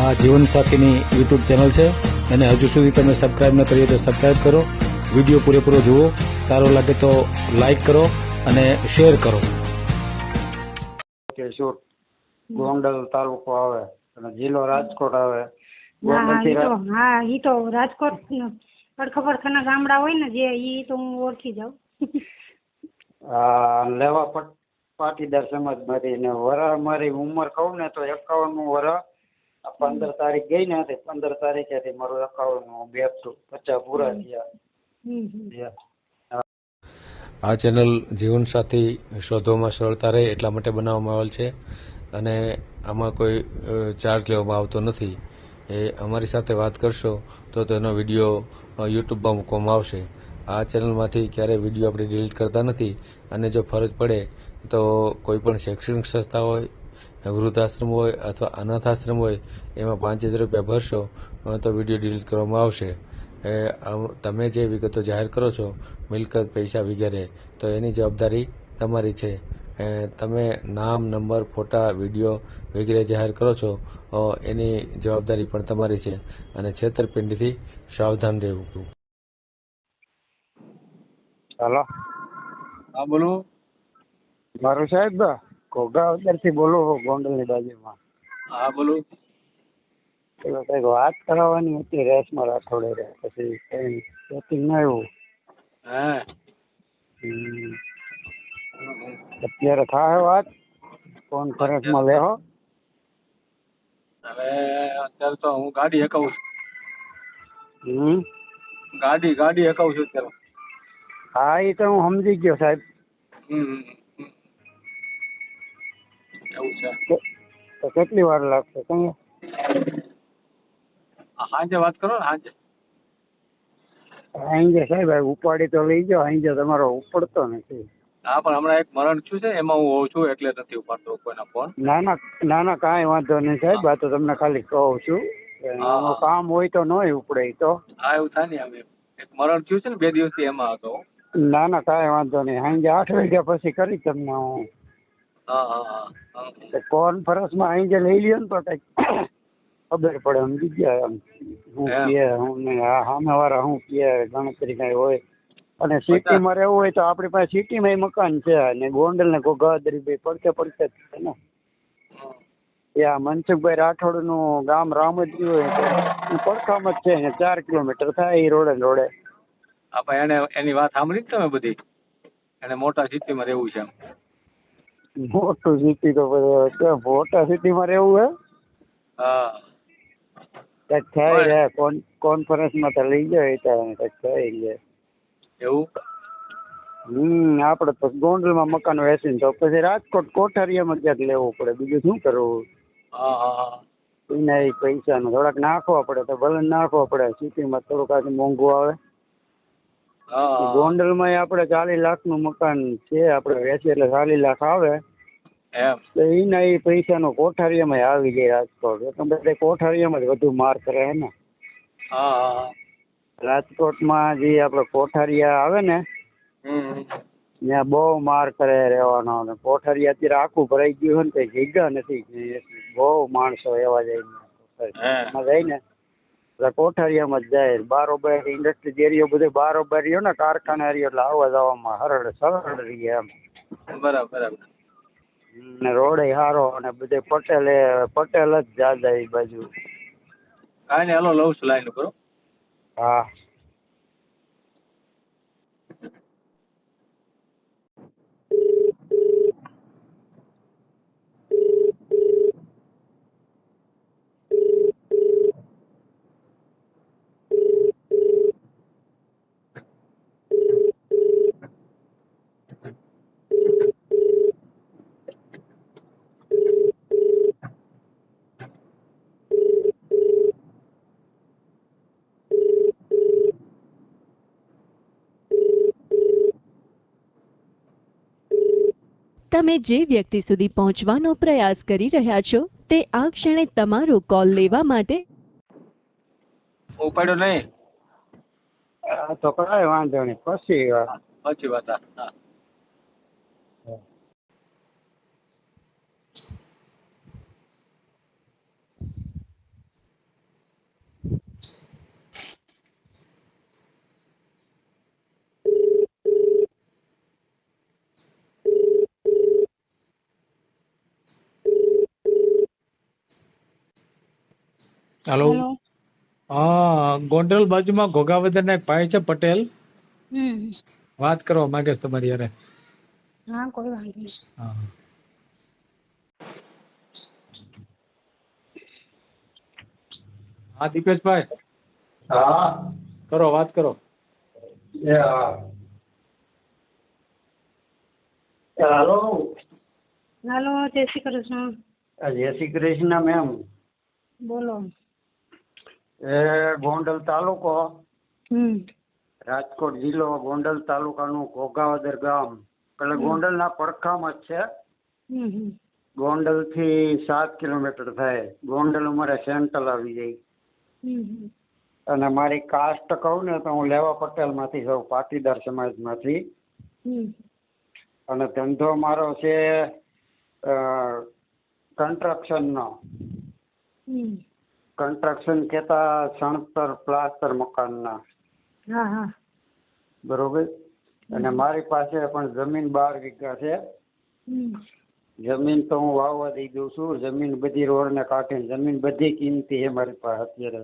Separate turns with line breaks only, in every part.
આ જીવનસાથીની YouTube channel છે અને હજુ સુધી તમે સબસ્ક્રાઇબ ન કરી તો સબસ્ક્રાઇબ કરો. વિડીયો પૂરેપૂરો જુઓ, સારો લાગે તો લાઈક કરો અને શેર કરો.
કેશોદ ગોંડલ તાલુકો આવે અને જિલ્લો રાજકોટ આવે.
હા ઈ તો રાજકોટ પડખા ગામડા હોય ને જે ઈ તો હું ઓળખી જાઉં.
લેવા પાટીદાર સમાજ માંથી ને વરા મારી ઉંમર કહું ને તો 51 વરા. 15 તારીખ ગઈ ને 15 તારીખે મારું 51 બેઠું 50 પૂરા થયા.
આ ચેનલ જીવનસાથી શોધવામાં સરળતા રહે એટલા માટે બનાવવામાં આવેલ છે અને આમાં કોઈ ચાર્જ લેવામાં આવતો નથી. એ અમારી સાથે વાત કરશો તો તેનો વિડીયો યુટ્યુબમાં મૂકવામાં આવશે. આ ચેનલમાંથી ક્યારેય વિડીયો આપણે ડિલીટ કરતા નથી અને જો ફરજ પડે તો કોઈ પણ શૈક્ષણિક સંસ્થા હોય, વૃદ્ધાશ્રમ હોય અથવા અનાથ આશ્રમ હોય એમાં 5000 રૂપિયા ભરશો તો વિડીયો ડિલીટ કરવામાં આવશે. તમે જે વિગતો જાહેર કરો છો, મિલકત, પૈસા વગેરે, તો એની જવાબદારી તમારી છે. તમે નામ, નંબર, ફોટા, વિડીયો વગેરે જાહેર કરો છો એની જવાબદારી પણ તમારી છે અને છેતરપિંડીથી સાવધાન રહેવું.
હાલો,
હા બોલો.
મારું સાહેબ ઘોઘાવદરથી બોલો, ગોંડલની બાજુમાં.
હા બોલો.
પેલો કઈક વાત કરાવવાની હતી રેસમાં રાઠોડે, પછી કઈ સેટિંગ ના આવ્યું.
હા
અત્યારે થાય વાત કોન્ફરન્સમાં લેહો.
હવે અત્યારે તો હું ગાડી હકાવું છું. ગાડી હકાવું છું અત્યારે.
હા એ તો હું સમજી ગયો સાહેબ.
એવું છે.
તો કેટલી વાર લાગશે કઈ?
સાંજે વાત કરો ને સાંજે.
સાંજે સાહેબ ઉપાડી તો લઈ જાઓ, સાંજે તમારો ઉપડતો નથી.
હા પણ હમણાં એક મરણ થયું છે એમાં હું હોઉં છું એટલે નથી ઉપાડતો કોઈના ફોન.
ના ના કાંઈ વાંધો નહીં સાહેબ, આ તો તમને ખાલી કહું છું. કામ હોય તો નોય ઉપડે તો.
હા એવું થાય ને. હવે એક મરણ થયું છે ને 2 દિવસથી એમાં હતો.
ના ના કાંઈ વાંધો નહીં, સાંજે 8 વાગ્યા પછી કરી તમને હું.
હા.
કોન્ફરન્સમાં સાંજે લઈ લ્યો ને તો કઈક ખબર પડે. સમજી ગયા એમ હું કે હું નહીં, હા સામે વાળા હું કે ગણતરી કઈ હોય. અને સિટીમાં રહેવું હોય તો આપણી પાસે સિટીમાં મકાન છે અને ગોંડલ ને ઘોઘાવદરી બે પડકે જ છે ને. ત્યાં મનસુખભાઈ રાઠોડ નું ગામ રામજ્યું હોય તો પડખામાં જ છે ને, 4 કિલોમીટર થાય એ રોડે.
આપણે એની વાત સાંભળી જ તમે બધી. એને મોટા સિટીમાં રહેવું છે.
મોટું સિટી તો મોટા સિટીમાં રહેવું હે.
હા
કઈક થઈ રહ્યા કોન્ફરન્સમાં તો લઈ જાય તો કઈક થઈ ગયા
એવું.
આપડે તો ગોંડલમાં મકાન વેચીને તો પછી રાજકોટ કોઠારીયામાં ક્યાંક લેવું પડે, બીજું શું કરવું.
હા
એના એ પૈસાનું થોડાક નાખવા પડે તો ભલે નાખવા પડે. સિટીમાં થોડુંક આજે મોંઘું આવે. ગોંડલમાં આપણે 40 લાખનું મકાન છે, આપણે વેચીએ એટલે 40 લાખ આવે. તો એના એ પૈસાનો કોઠારીયામાં આવી જાય રાજકોટ. એટલે બધા કોઠારીયામાં જ વધુ માર કરે હે ને. રાજકોટમાં જે આપણે કોઠારીયા આવે ને ત્યાં બહુ માર કરે રહેવાનો. અને કોઠારીયા અત્યારે આખું ભરાઈ ગયું હોય ને કઈ જગ્યા નથી. બહુ માણસો એવા જાય ને એટલે કોઠારીયામાં જ જાય. બારોબાર ઇન્ડસ્ટ્રી એરિયો બધો બારોબાર રહ્યો ને, કારખાના એરિયો, એટલે આવવા જવામાં સરળ રહીએ એમ.
બરાબર.
ને રોડ સારો અને બધે પટેલ જ જાદા એ બાજુ.
કાંઈ નહીં, હાલો લઉં છું લાઈન કરો.
હા
તમે જે વ્યક્તિ સુધી પહોંચવાનો પ્રયાસ કરી રહ્યા છો તે આ ક્ષણે તમારો કોલ લેવા માટે
ઉપાડ્યો નહીં
તો કાંઈ વાંધો નહીં, પછી
વાત. હા હેલો.
હેલો.
હા, ગોંડલ બાજુમાં ઘોઘાવદરના એક ભાઈ છે પટેલ,
હમ.
વાત કરવા માંગે છે તમારી યારે.
હા, કોઈ વાંધો નહીં.
હા હા, દીપેશભાઈ
હા
કરો, વાત કરો.
હાલો.
હાલો, જય શ્રી કૃષ્ણ.
જય શ્રી કૃષ્ણ મેમ.
બોલો.
એ ગોંડલ તાલુકો,
હમ.
રાજકોટ જિલ્લો, ગોંડલ તાલુકાનું ઘોઘાવદર ગામ, એટલે ગોંડલના પડખામાં જ છે.
હમ હમ.
ગોંડલ થી 7 કિલોમીટર થાય. ગોંડલ અમારે સેન્ટ્રલ આવી જાય.
હમ હમ.
અને મારી કાસ્ટ કહું ને તો હું લેવા પટેલ માંથી છું, પાટીદાર સમાજ માંથી.
હમ.
અને ધંધો મારો છે કન્સ્ટ્રક્શન નો.
હમ.
કન્સ્ટ્રક્શન કેતા સણતર પ્લાસ્ટર મકાનના.
હા હા.
બરોબર. અને મારી પાસે પણ જમીન 12 વીઘા છે.
હમ.
જમીન તો હું વાવવા દઈ દઉં છું. જમીન બધી રોડ ને કાંઠે, જમીન બધી કિંમતી છે મારી પાસે અત્યારે.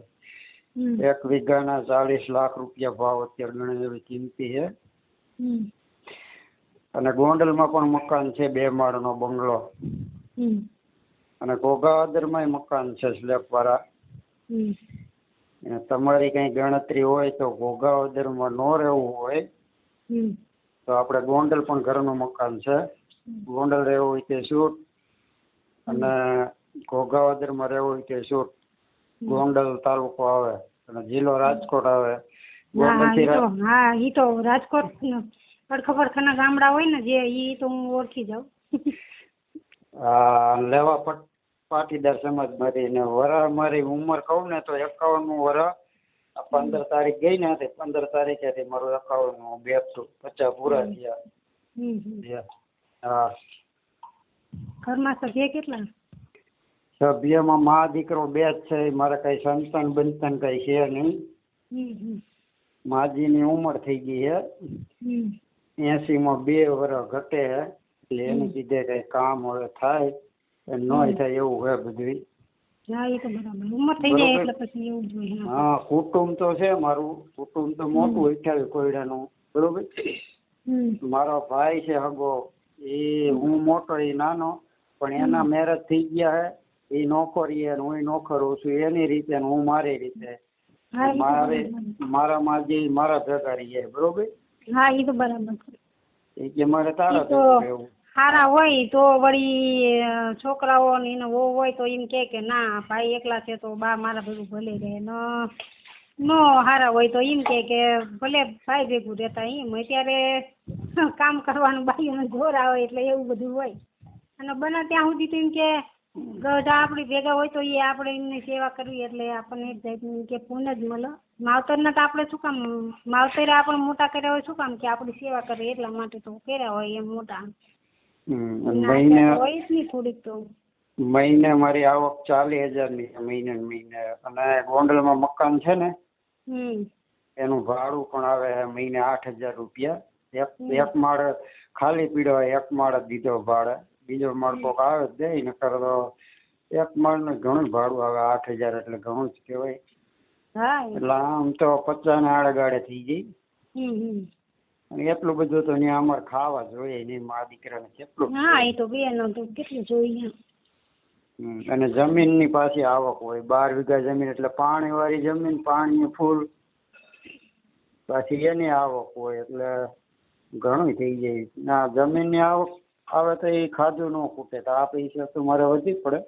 હમ.
1 વીઘાના 40 લાખ રૂપિયા ભાવ અત્યારે ગણે એવી કિંમતી છે.
હમ.
અને ગોંડલમાં પણ મકાન છે 2 માળનો બંગલો.
હમ.
અને ઘોઘાવદરમાં મકાન છે સ્લેબ વાળા.
હમ.
અને તમારી કઈ ગણતરી હોય તો ઘોઘાવદરમાં ન રહેવું હોય
હમ.
તો આપણે ગોંડલ પણ ઘરનું મકાન છે. ગોંડલ રહેવું હોય તે શૂટ, અને ઘોઘાવદરમાં રહેવું હોય તે શૂટ. ગોંડલ તાલુકો આવે અને જિલ્લો રાજકોટ આવે.
હા, ઈ તો રાજકોટ પડખબરખાના ગામડા હોય ને જે, ઈ તો હું ઓળખી જાઉં.
લેવા પાટીદાર સમાજ માંથી. ને વરા મારી ઉંમર કહું ને તો 51 વરા. 15 તારીખ ગઈ ને, 15 તારીખે મારું 51 બેઠું 50 પૂરા થયા. હા.
ઘરમાં સભ્ય કેટલા?
સભ્યમાં મા દીકરો 2 જ છે. મારે કઈ સંતાન બંતાન કઈ છે નહીં. માજીની ઉંમર થઈ ગઈ છે 80 માં 2 વર્ષ ઘટે. એટલે એને કીધે કઈ કામ હવે થાય ન થાય એવું હોય બધું.
હા, એ તો બરાબર. ઉંમર થઈ જાય એટલે પછી એવું જ હોય.
હા, કુટુંબ તો છે મારું. કુટુંબ તો મોટું 28 કોયડાનું. બરોબર. મારો ભાઈ છે હગો, એ હું મોટો એ નાનો, પણ એના મેરેજ થઈ ગયા હે. એ નોકરી અને હું નોકરું છું એની રીતે, હું મારી રીતે. મારા માજી મારા ભેગા રહીએ. બરોબર.
હા, એ તો બરાબર.
એ કે મારે તારા ભેગું રહેવું.
સારા હોય તો વળી છોકરાઓ ને એને વહુ હોય તો એમ કે ના ભાઈ એકલા છે તો બા મારા ભેગું ભલે રહે. નો હારા હોય તો એમ કે ભલે ભાઈ ભેગું રહેતા. એમ અત્યારે કામ કરવાનું બાઈઓને જોર આવે એટલે એવું બધું હોય. અને બને ત્યાં સુધી તો એમ કે ગઢા આપણી ભેગા હોય તો એ આપણે એમની સેવા કરવી એટલે આપણને એક જાતનું કે પુણ્ય જ મળે. માવતરના તો આપણે શું કામ, માવતરે આપણે મોટા કર્યા હોય શું કામ કે આપણી સેવા કરે એટલા માટે તો કર્યા હોય એમ મોટા.
મહિને મારી આવક 40,000 ની છે મહિને. અને ગોંડલમાં મકાન છે ને એનું ભાડું પણ આવે મહિને 8,000 રૂપિયા. એક માળ ખાલી પીડ્યો હોય, 1 માળ દીધો ભાડે, બીજો માળ કોક આવે દે ને કરે તો 1 માળ નું ઘણું ભાડું આવે. 8,000 એટલે ઘણું જ કહેવાય. એટલે આમ તો 50 ને આડેગાડે થઈ જાય. અને એટલું બધું તો ત્યાં અમારે ખાવા જોઈએ નહીં. મા દીકરાને કેટલું.
હા, એ તો કેટલું જોઈએ.
અને જમીન ની પાછી આવક હોય. 12 વીઘા જમીન એટલે પાણી વાળી જમીન, પાણી ફૂલ, પાછી એની આવક હોય એટલે ઘણું થઈ જાય. ના જમીન ની આવક આવે તો એ ખાધું ન ખૂટે. તો આ પૈસા તો મારે વધી પડે.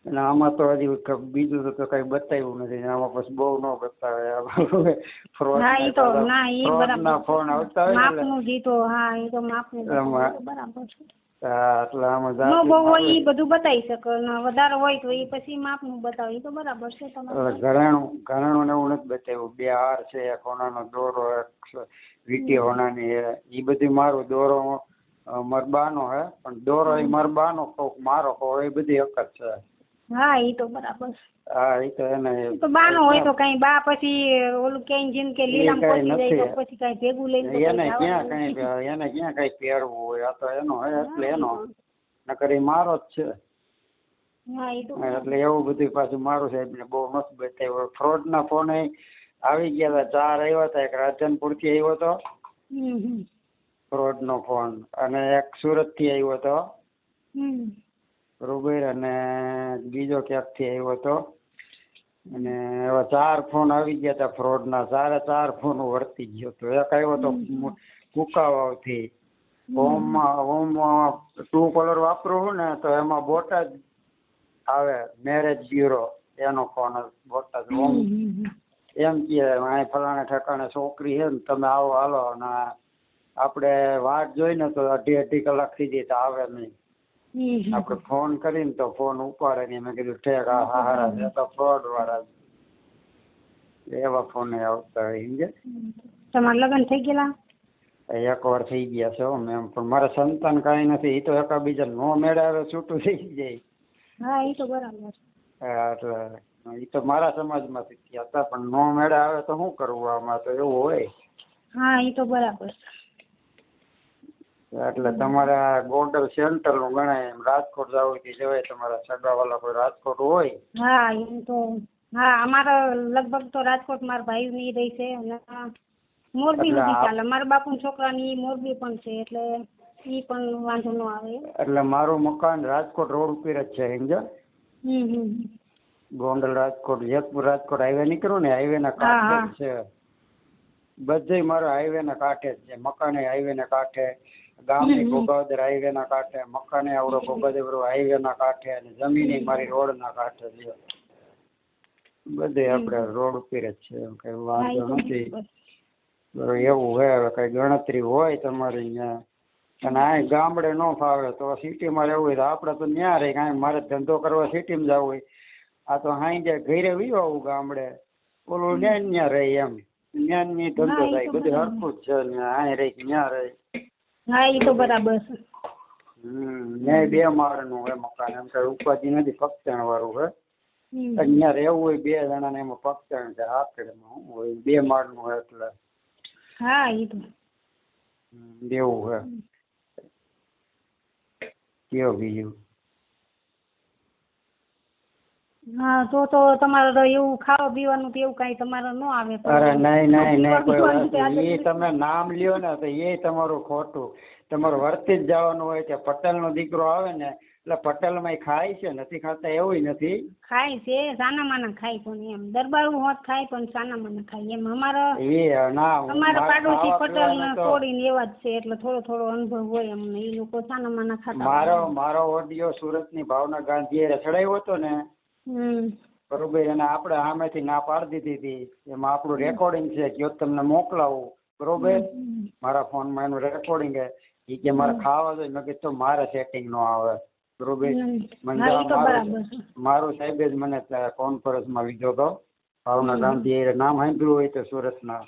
અને આમાં તો હજી બીજું તો કઈ બતાવ્યું નથી. આમાં પછી બહુ ન બતાવે. ફ્રોડ ના ફોન આવતા હોય એટલે આમાં
બધું બતાવી શકે. વધારે હોય તો એ પછી માપનું બતાવે. એ તો બરાબર છે.
ઘરેણું ને એવું નથી બતાવ્યું. 2 હાર છે, એક હોનાનો દોરો, વીટી હોનાની હે. એ બધી મારું દોરો મારા બાનો હે, પણ દોરો એ મારા બાનો કોક મારો કોક એ બધી એક જ છે.
હા, એ તો બરાબર.
હા, એ તો એને
તો બાનો હોય તો કઈ બા પછી ઓલું કઈ જેમ કે લીલામ પહોંચી જાય તો પછી કઈ ભેગું લઈને
એને ક્યાં કઈ પહેરવું હોય. આ તો એનો હે એટલે એનો, નકર એ મારો જ છે.
હા એ તો
એટલે એવું બધું પાછું મારું સાહેબને બહુ મસ્ત બતાવ્યો. ફ્રોડના ફોન આવી ગયા હતા, 4 આવ્યા હતા. એક રાધનપુર થી આવ્યો હતો
હમ
ફ્રોડનો ફોન, અને એક સુરત થી આવ્યો હતો
હમ
બરોબર, અને બીજો ક્યાંકથી આવ્યો હતો. અને એવા 4 ફોન આવી ગયા હતા ફ્રોડના. 4 ફોન વર્તી ગયો હતો. એક આવ્યો હતો કુકાવાવથી. હોમ ટ્રુ કોલર વાપરું છું ને તો એમાં બોટાદ આવે, મેરેજ બ્યુરો એનો ફોન બોટાદ. હોમ એમ કે અહીં ફલાણા ઠેકાણે છોકરી છે ને તમે આવો હાલો, અને આપણે વાટ જોઈને તો 2.5 કલાક સુધી તો આવે નહીં. આપણે ફોન કરીને તો ફોન ઉપાડે નહીં. મેં કીધું ઠેક આ હારા છે તો ફ્રોડ વાળા એવા ફોન આવતા હોય. સમજે?
તમારા લગ્ન થઈ ગયેલા?
1 વાર થઈ ગયા છે મેમ, પણ મારા સંતાન કાંઈ નથી. એ તો એકાબીજા નો મેળાવે છૂટું થઈ જાય.
હા એ તો બરાબર.
એટલે એ તો મારા સમાજમાંથી થયા હતા, પણ નો મેળા આવે તો શું કરવું? આમાં તો એવું હોય.
હા એ તો બરાબર.
એટલે તમારે ગોંડલ સેન્ટર નું ગણાય. એમ રાજકોટ જવું કે જવાય. તમારા સગાવાલા કોઈ રાજકોટ હોય?
હા એમ તો હા, અમારા લગભગ તો રાજકોટ મારા ભાઈ ની રહી છે, અને મોરબી નું બી ચાલે. મારા બાપુ છોકરા ની મોરબી પણ છે, એટલે ઈ પણ વાંધો ન આવે.
એટલે મારું મકાન રાજકોટ રોડ ઉપર જ છે. સમજો?
હમ
ગોંડલ રાજકોટ, જેતપુર રાજકોટ હાઈવે નીકળો ને, હાઈવે ના કાંઠે જ છે. બધે મારો હાઈવે ના કાંઠે જ છે. મકાને હાઈવે ના કાંઠે, ગામની ગોગાવદર હાઈવે ના કાંઠે, મકાને આવડો ગોગાવદર હાઈવે ના કાંઠે, અને જમીને મારી રોડ ના કાંઠે છે. બધે આપણે રોડ ઉપર જ છે. કઈ વાંધો નથી. એવું હોય. હવે કઈ ગણતરી હોય તમારી અહીંયા, અને આ ગામડે ન ફાવે તો સિટીમાં રહેવું હોય તો આપણે તો ન્યા રહી. કાંઈ મારે ધંધો કરવા સિટીમાં જવું હોય, આ તો હાઈ જાય ઘરે વી આવું ગામડે, ઓલું ન્યા રહી. એમ ન્યાની ધંધો થાય. બધું હરખું જ છે. હાઈ રહી ન્યા રહી.
હા એ તો બરાબર છે.
ન્યાય 2 માળનું હોય મકાન. એમ કઈ ઉપાધિ નથી. પગચણ વાળું હોય. અહીંયા રહેવું હોય 2 જણા ને, એમાં પગચણ છે. આકડમાં શું હોય, 2 માળનું હોય. એટલે
હા એ તો
એવું હોય. કેવું બીજું?
હા તો તમારે તો એવું ખાવા પીવાનું તો એવું કઈ તમારે ન આવે?
અરે નહીં કોઈ વાત નહીં. એ તમે નામ લ્યો ને તો એ તમારું ખોટું. તમારે વર્તી જ જવાનું હોય કે પટેલ નો દીકરો આવે ને એટલે પટેલ માં ખાય છે, નથી ખાતા એવું નથી.
ખાય છે, સાના માના ખાય, પણ એમ દરબારું હોત ખાય, પણ સાના માના ખાય. એમ અમારા પાડોશી પટેલ ને તોડીને એવા જ છે, એટલે થોડો અનુભવ હોય અમને. એ લોકો સાના માના ખાતા.
મારો ઓડિયો સુરત ની ભાવના ગાંધીએ ચડાવ્યો હતો ને, બરોબર, અને આપણે સામેથી ના પાડી દીધી હતી. એમાં આપણું રેકોર્ડિંગ છે, જો તમને મોકલાવું, બરોબર, મારા ફોનમાં એનું રેકોર્ડિંગ છે. એ કે મારે ખાવા જોઈએ. મેં કીધું મારે સેટિંગ નો આવે, બરોબર. મારું સાહેબે જ મને કોન્ફરન્સમાં લીધો હતો. ભાવના ગાંધી નામ સાંભળ્યું હોય તો સુરતના.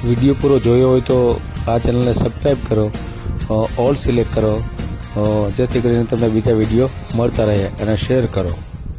વિડીયો પૂરો જોયો હોય તો આ ચેનલને સબસ્ક્રાઈબ કરો, ઓલ સિલેક્ટ કરો, જેથી કરીને તમને બીજા વિડીયો મળતા રહે, અને શેર કરો.